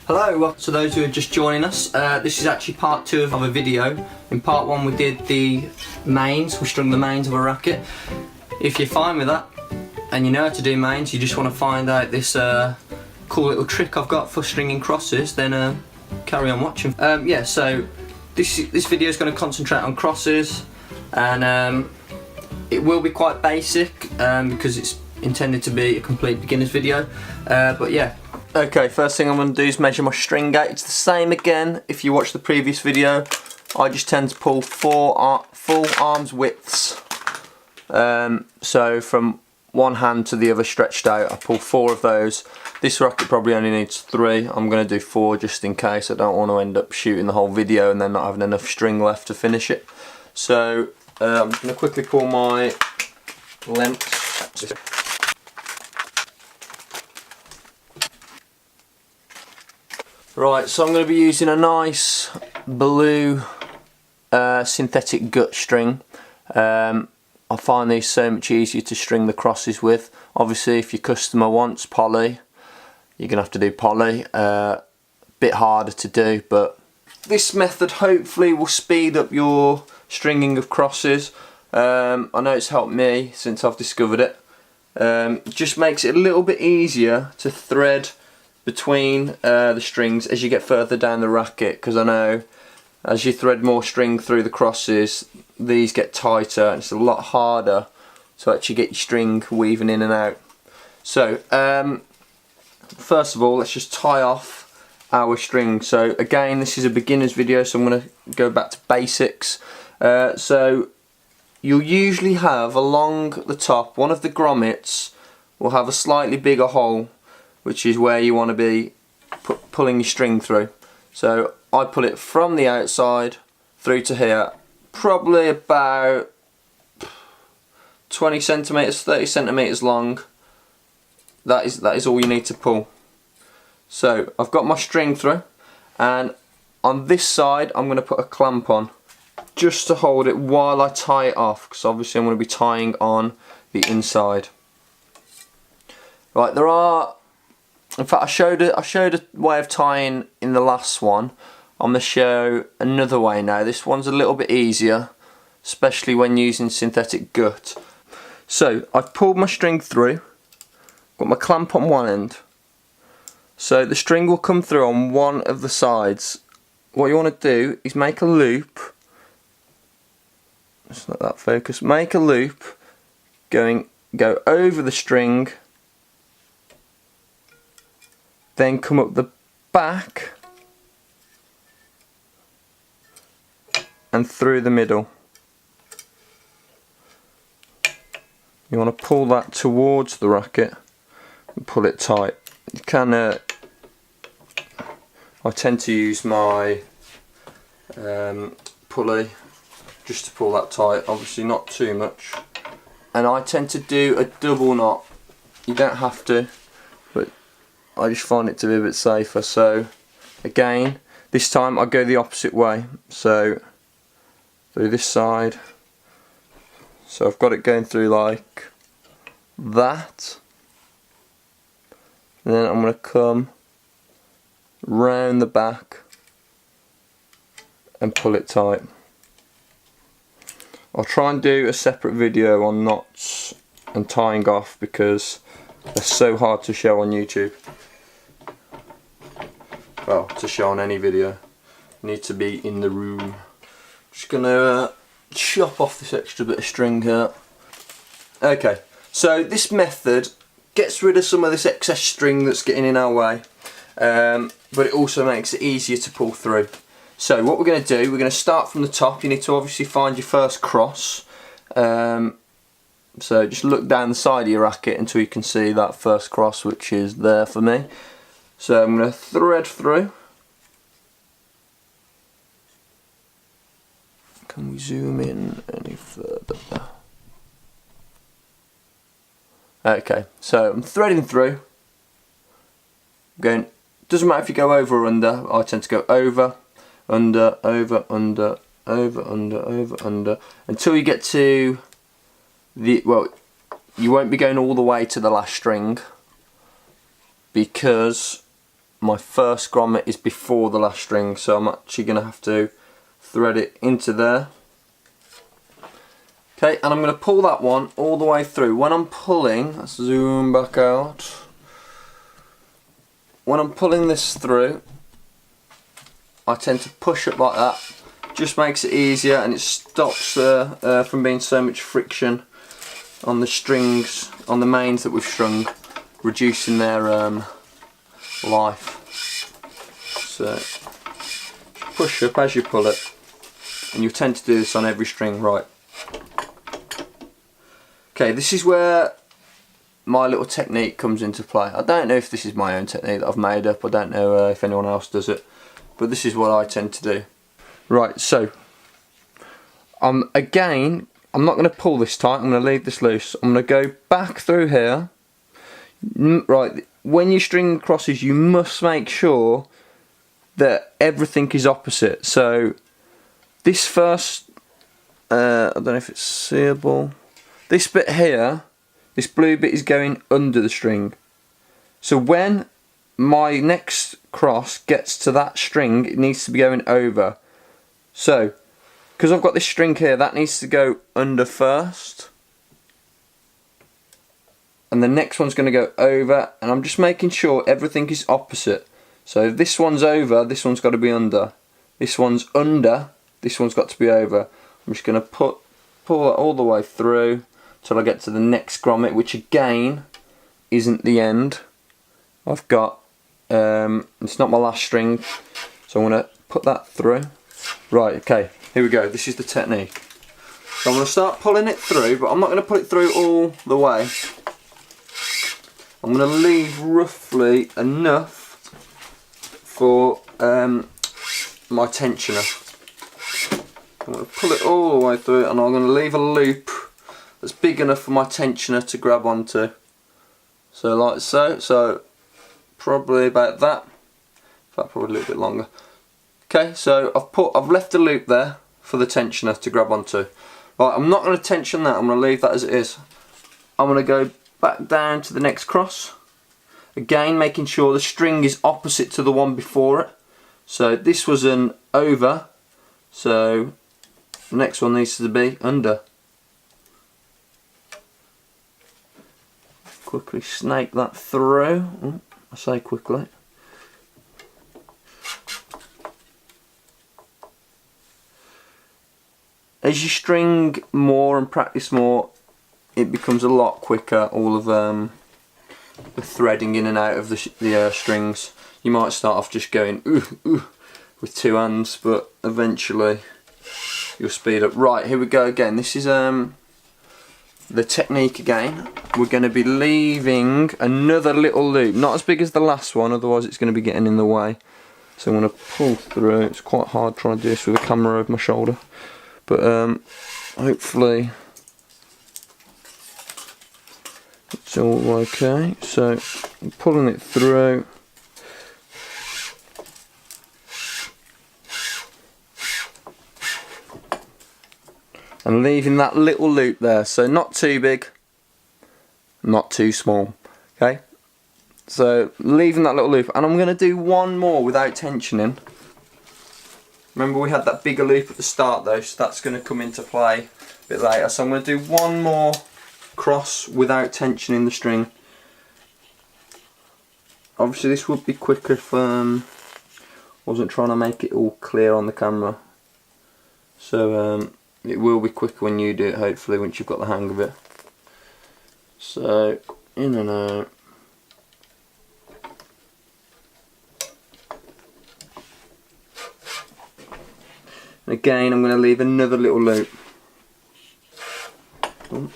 Hello, welcome to those who are just joining us. This is actually part 2 of a video. In part 1 we did the mains, we strung the mains of a racket. If you're fine with that and you know how to do mains, you just want to find out this cool little trick I've got for stringing crosses, then carry on watching. Yeah, so this video is going to concentrate on crosses, and it will be quite basic because it's intended to be a complete beginner's video, but yeah. Okay, first thing I'm going to do is measure my string gate. It's the same again if you watch the previous video. I just tend to pull full arms widths. So from one hand to the other stretched out, I pull 4 of those. This racket probably only needs 3. I'm going to do 4 just in case. I don't want to end up shooting the whole video and then not having enough string left to finish it. So I'm going to quickly pull my lengths. Right, so I'm going to be using a nice blue synthetic gut string. I find these so much easier to string the crosses with. Obviously if your customer wants poly, you're going to have to do poly. Bit harder to do, but this method hopefully will speed up your stringing of crosses. I know it's helped me since I've discovered it. It just makes it a little bit easier to thread between the strings as you get further down the racket, because I know as you thread more string through the crosses, these get tighter and it's a lot harder to actually get your string weaving in and out. So first of all, let's just tie off our string. So again, this is a beginner's video, so I'm going to go back to basics. So you'll usually have along the top, one of the grommets will have a slightly bigger hole, which is where you want to be pulling your string through. So I pull it from the outside through to here, probably about 20 centimeters, 30 centimeters long. That is all you need to pull. So I've got my string through, and on this side I'm going to put a clamp on just to hold it while I tie it off, because obviously I'm going to be tying on the inside. Right, there are, in fact, I showed a way of tying in the last one. I'm going to show another way now. This one's a little bit easier, especially when using synthetic gut. So I've pulled my string through, got my clamp on one end. So the string will come through on one of the sides. What you want to do is make a loop. Just let that focus. Make a loop, go over the string, then come up the back and through the middle. You want to pull that towards the racket and pull it tight. You can, I tend to use my pulley just to pull that tight, obviously not too much. And I tend to do a double knot. You don't have to, but I just find it to be a bit safer. So again, this time I go the opposite way, so through this side. So I've got it going through like that, and then I'm going to come round the back and pull it tight. I'll try and do a separate video on knots and tying off because they're so hard to show on YouTube. Well, to show on any video, you need to be in the room. Just gonna chop off this extra bit of string here. Okay, so this method gets rid of some of this excess string that's getting in our way, but it also makes it easier to pull through. So what we're going to do, we're going to start from the top. You need to obviously find your first cross. So just look down the side of your racket until you can see that first cross, which is there for me. So I'm going to thread through. Can we zoom in any further? Okay, so I'm threading through. Going, doesn't matter if you go over or under. I tend to go over, under, over, under, over, under, over, under, until you get to the, well, you won't be going all the way to the last string because my first grommet is before the last string, so I'm actually going to have to thread it into there. Okay, and I'm going to pull that one all the way through. When I'm pulling, let's zoom back out. When I'm pulling this through, I tend to push it like that. Just makes it easier, and it stops from being so much friction on the strings, on the mains that we've strung, reducing their life. So push up as you pull it, and you tend to do this on every string, right? Okay, this is where my little technique comes into play. I don't know if this is my own technique that I've made up. I don't know if anyone else does it, but this is what I tend to do. Right, so again, I'm not going to pull this tight. I'm going to leave this loose. I'm going to go back through here. Right, when you're stringing crosses, you must make sure that everything is opposite. So this first, I don't know if it's seeable. This bit here, this blue bit is going under the string. So when my next cross gets to that string, it needs to be going over. So, because I've got this string here, that needs to go under first. And the next one's going to go over, and I'm just making sure everything is opposite. So if this one's over, this one's got to be under. This one's under, this one's got to be over. I'm just going to pull it all the way through till I get to the next grommet, which again isn't the end. I've got, it's not my last string, so I'm going to put that through. Right, okay, here we go. This is the technique. So I'm going to start pulling it through, but I'm not going to put it through all the way. I'm going to leave roughly enough for my tensioner. I'm going to pull it all the way through, and I'm going to leave a loop that's big enough for my tensioner to grab onto. So like so. So probably about that. In fact, probably a little bit longer. Okay, so I've left a loop there for the tensioner to grab onto. Right, I'm not going to tension that. I'm going to leave that as it is. I'm going to go back down to the next cross. Again, making sure the string is opposite to the one before it. So this was an over, so the next one needs to be under. Quickly snake that through. Oh, I say quickly. As you string more and practice more, it becomes a lot quicker, all of the threading in and out of the strings. You might start off just going ooh, ooh, with two hands, but eventually you'll speed up. Right, here we go again. This is the technique again. We're going to be leaving another little loop, not as big as the last one, otherwise it's going to be getting in the way. So I'm going to pull through. It's quite hard trying to do this with a camera over my shoulder, but hopefully it's all okay. So I'm pulling it through. And leaving that little loop there, so not too big, not too small. Okay, so leaving that little loop, and I'm going to do one more without tensioning. Remember, we had that bigger loop at the start though, so that's going to come into play a bit later. So I'm going to do one more cross without tensioning the string. Obviously this would be quicker if I wasn't trying to make it all clear on the camera. So it will be quicker when you do it, hopefully, once you've got the hang of it. So, in and out. And again, I'm going to leave another little loop. Oh.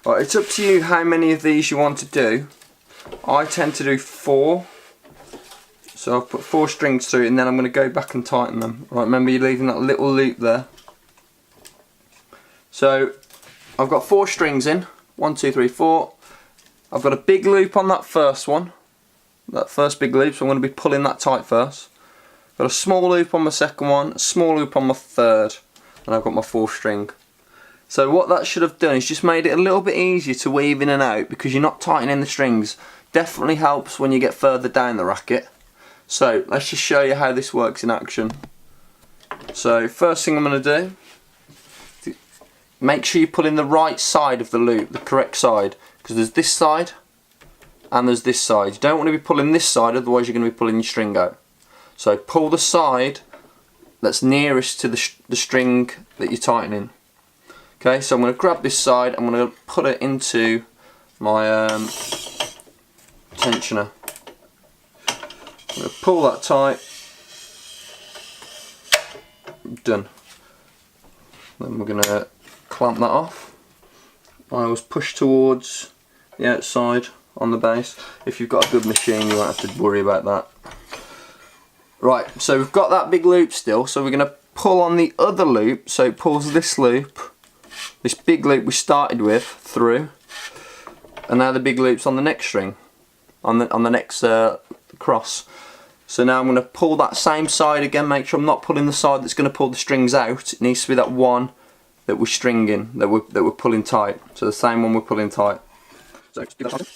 Right, it's up to you how many of these you want to do. I tend to do 4. So I've put 4 strings through it, and then I'm going to go back and tighten them. Right, remember, you're leaving that little loop there. So I've got 4 strings in. 1, 2, 3, 4. I've got a big loop on that first one. That first big loop, so I'm going to be pulling that tight first. Got a small loop on my second one, a small loop on my third. and I've got my 4th string. So what that should have done is just made it a little bit easier to weave in and out because you're not tightening the strings. Definitely helps when you get further down the racket. So let's just show you how this works in action. So first thing I'm going to do, make sure you pull in the right side of the loop, the correct side, because there's this side and there's this side. You don't want to be pulling this side, otherwise you're going to be pulling your string out. So pull the side that's nearest to the string that you're tightening. Okay, so I'm going to grab this side, I'm going to put it into my tensioner. I'm going to pull that tight. Done. Then we're going to clamp that off. I always push towards the outside on the base. If you've got a good machine, you won't have to worry about that. Right, so we've got that big loop still, so we're going to pull on the other loop, so it pulls this loop, this big loop we started with, through, and now the big loop's on the next string, on the next cross. So now I'm going to pull that same side again, make sure I'm not pulling the side that's going to pull the strings out. It needs to be that one that we're stringing, that we're pulling tight. So the same one we're pulling tight. So just do that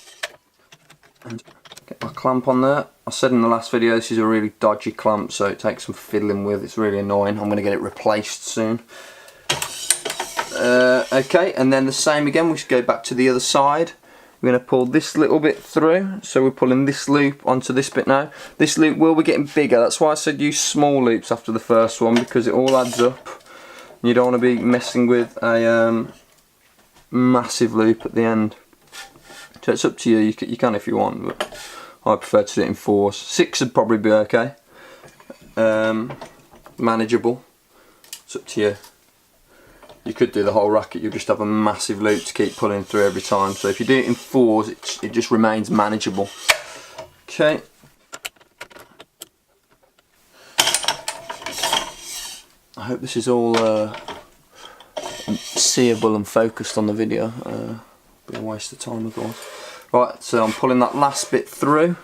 and get my clamp on there. I said in the last video this is a really dodgy clamp, so it takes some fiddling with. It's really annoying. I'm going to get it replaced soon. Okay, and then the same again, we should go back to the other side. We're going to pull this little bit through, so we're pulling this loop onto this bit now. This loop will be getting bigger, that's why I said use small loops after the first one, because it all adds up. You don't want to be messing with a massive loop at the end. So it's up to you, you can if you want, but I prefer to do it in 4s. 6 would probably be okay. Manageable. It's up to you. You could do the whole racket, you'll just have a massive loop to keep pulling through every time. So if you do it in 4s, it just remains manageable. Okay. I hope this is all seeable and focused on the video. Be a waste of time otherwise. Right, so I'm pulling that last bit through,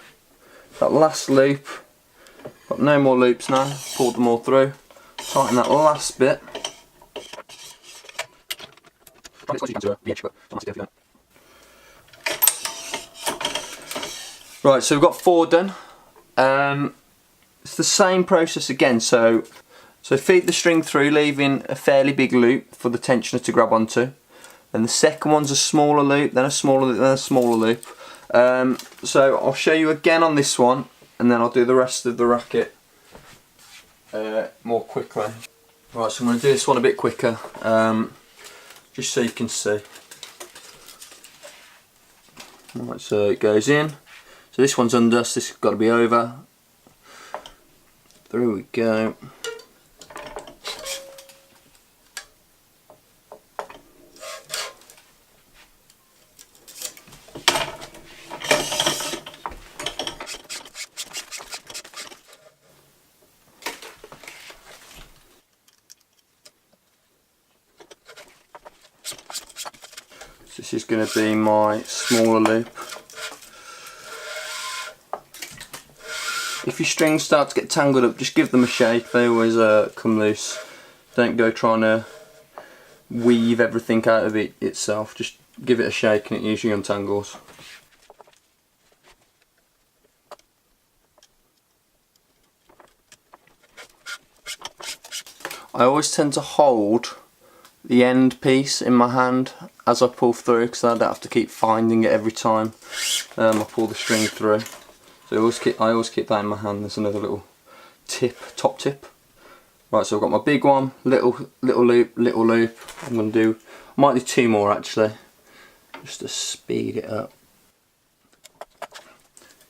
that last loop. Got no more loops now, pulled them all through. Tighten that last bit. Right, so we've got 4 done. It's the same process again, so feed the string through, leaving a fairly big loop for the tensioner to grab onto. And the second one's a smaller loop, then a smaller loop, then a smaller loop. So I'll show you again on this one, and then I'll do the rest of the racket more quickly. Right, so I'm going to do this one a bit quicker. Just so you can see. Right, so it goes in. So this one's under, so this has got to be over. Through we go. This is going to be my smaller loop. If your strings start to get tangled up, just give them a shake. They always come loose. Don't go trying to weave everything out of it itself. Just give it a shake and it usually untangles. I always tend to hold the end piece in my hand as I pull through, because I don't have to keep finding it every time I pull the string through. So I always keep that in my hand. There's another little tip, top tip. Right, so I've got my big one, little loop, little loop. I'm going to do, I might do 2 more actually, just to speed it up.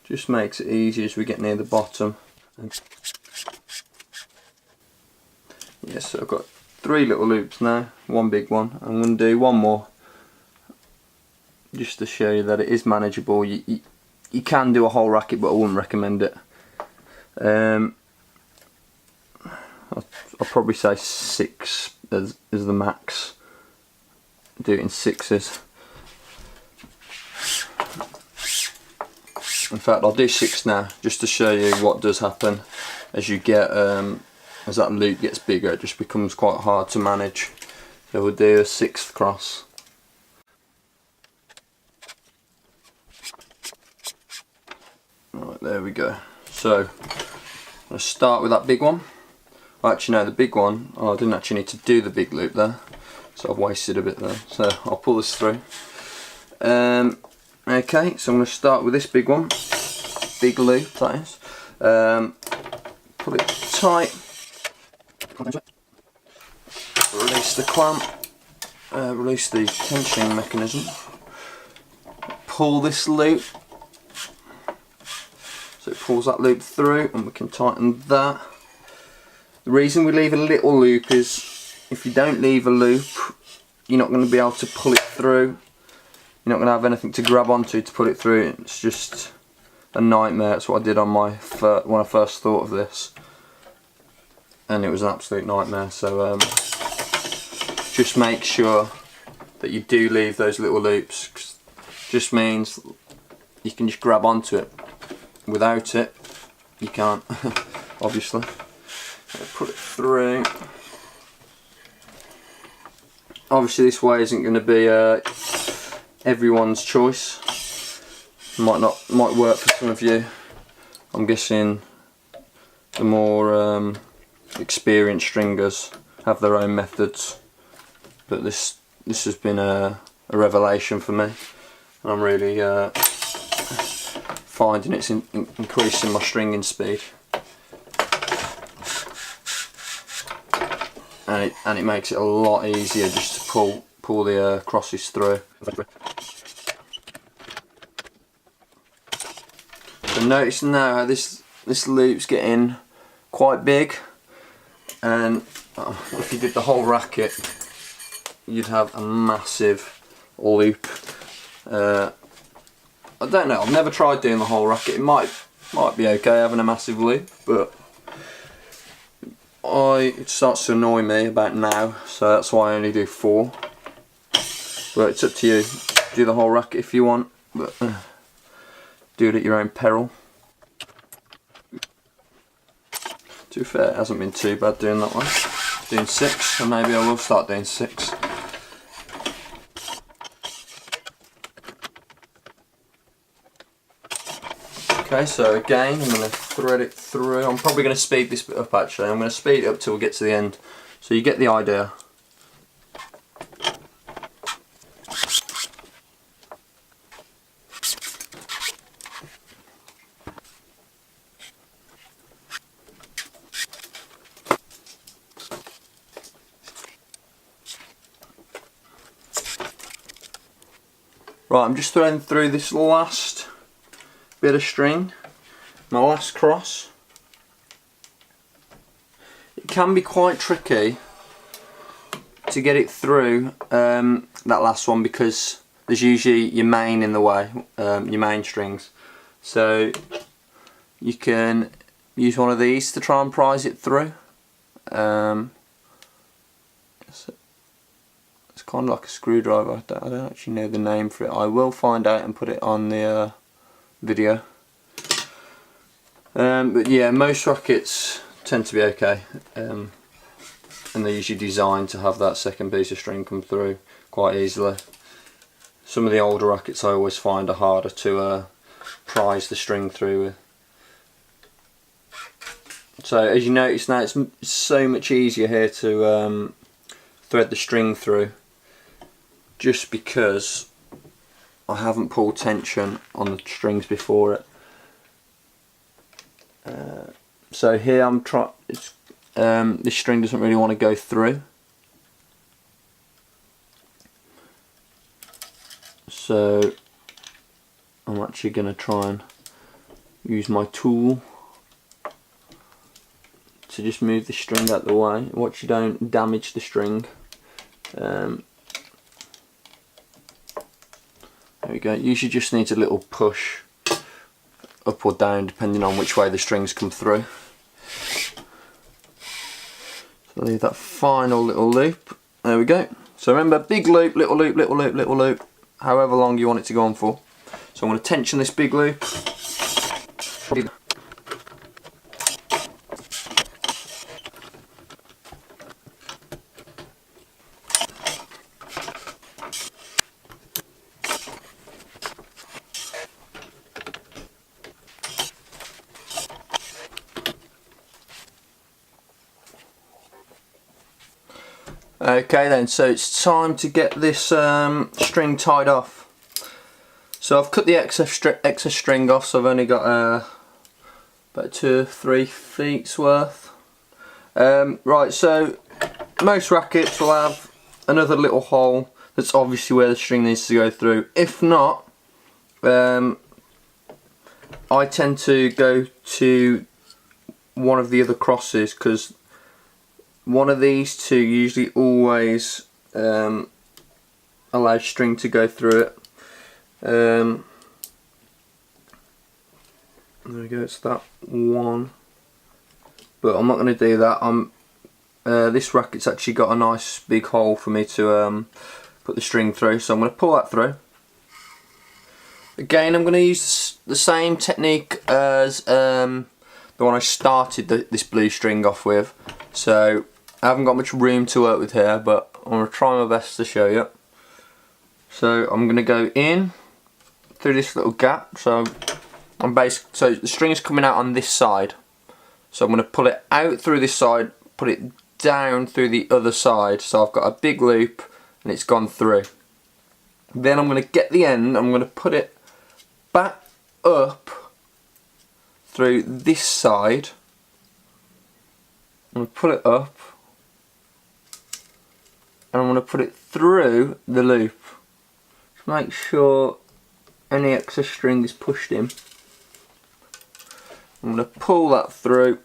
Just makes it easy as we get near the bottom. Yes, so I've got 3 little loops now, 1 big one. I'm going to do 1 more, just to show you that it is manageable. You can do a whole racket, but I wouldn't recommend it. I'll probably say 6 is the max. Do it in 6s. In fact, I'll do 6 now, just to show you what does happen as you get as that loop gets bigger, it just becomes quite hard to manage. So we'll do a 6th cross. Right, there we go. So I'll start with that big one. Well, actually no, the big one, I didn't actually need to do the big loop there, so I've wasted a bit there. So I'll pull this through. Okay, so I'm going to start with this big one, big loop that is. Pull it tight, release the clamp, release the tensioning mechanism, pull this loop, so it pulls that loop through and we can tighten that. The reason we leave a little loop is if you don't leave a loop, you're not going to be able to pull it through. You're not going to have anything to grab onto to put it through. It's just a nightmare. That's what I did on my when I first thought of this, and it was an absolute nightmare. So just make sure that you do leave those little loops. 'Cause it just means you can just grab onto it. Without it, you can't, obviously. Put it through. Obviously this way isn't going to be everyone's choice. Might work for some of you. I'm guessing the more experienced stringers have their own methods, but this has been a revelation for me, and I'm really finding it's increasing my stringing speed. And it makes it a lot easier just to pull the crosses through. So notice now how this loop's getting quite big, and if you did the whole racket, you'd have a massive loop. I don't know. I've never tried doing the whole racket. It might be okay having a massive loop, but it starts to annoy me about now, so that's why I only do 4. But it's up to you. Do the whole racket if you want, but do it at your own peril. To be fair, it hasn't been too bad doing that one. Doing 6, and maybe I will start doing 6. Okay, so again, I'm going to thread it through. I'm probably going to speed this bit up actually. I'm going to speed it up till we get to the end, so you get the idea. Right, I'm just threading through this last bit of string, my last cross. It can be quite tricky to get it through that last one because there's usually your main in the way, your main strings. So you can use one of these to try and prise it through. It's kind of like a screwdriver. I don't actually know the name for it. I will find out and put it on the video. But yeah, most rackets tend to be okay, and they're usually designed to have that second piece of string come through quite easily. Some of the older rackets I always find are harder to prise the string through with. So as you notice now, it's so much easier here to thread the string through, just because I haven't pulled tension on the strings before it. So here I'm trying. This string doesn't really want to go through, so I'm actually going to try and use my tool to just move the string out of the way. Watch you don't damage the string. There we go. Usually just needs a little push up or down depending on which way the strings come through. So leave that final little loop. There we go. So remember, big loop, little loop, little loop, little loop, however long you want it to go on for. So I'm going to tension this big loop. Okay then, so it's time to get this string tied off. So I've cut the excess string off, so I've only got about 2 or 3 feet's worth. Right, so most rackets will have another little hole that's obviously where the string needs to go through. If not, I tend to go to one of the other crosses, because one of these two usually always allows string to go through it. There we go, it's that one. But I'm not going to do that. This racket's actually got a nice big hole for me to put the string through, so I'm going to pull that through. Again, I'm going to use the same technique as the one I started this blue string off with. So I haven't got much room to work with here, but I'm going to try my best to show you. So I'm going to go in through this little gap. So so the string is coming out on this side. So I'm going to pull it out through this side, put it down through the other side. So I've got a big loop and it's gone through. Then I'm going to get the end, I'm going to put it back up through this side. I'm going to pull it up and I'm going to put it through the loop to make sure any excess string is pushed in. I'm going to pull that through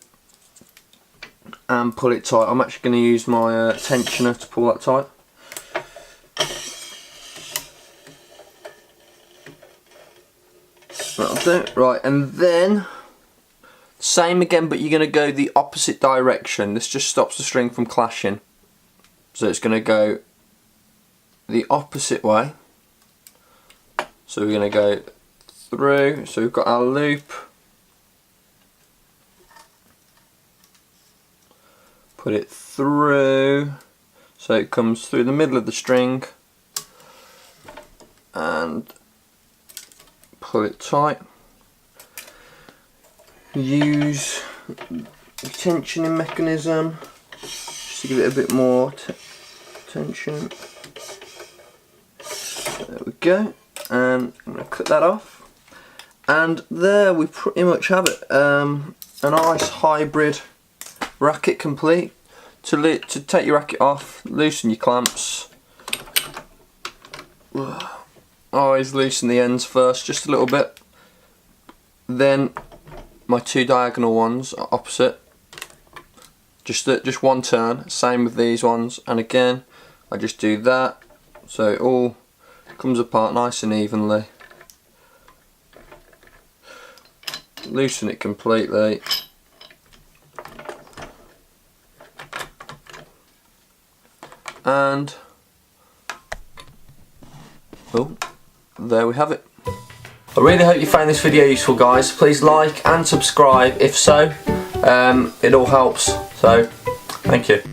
and pull it tight. I'm actually going to use my tensioner to pull that tight. That'll do. Right, and then same again, but you're going to go the opposite direction. This just stops the string from clashing. So it's going to go the opposite way. So we're going to go through. So we've got our loop. Put it through. So it comes through the middle of the string. And pull it tight. Use the tensioning mechanism just to give it a bit more tension. There we go. And I'm going to cut that off. And there we pretty much have it. A nice hybrid racket complete. To take your racket off, loosen your clamps. Always loosen the ends first, just a little bit. Then my 2 diagonal ones are opposite. Just one turn. Same with these ones. And again, I just do that, so it all comes apart nice and evenly. Loosen it completely. And oh, there we have it. I really hope you found this video useful, guys. Please like and subscribe if so. It all helps. So, thank you.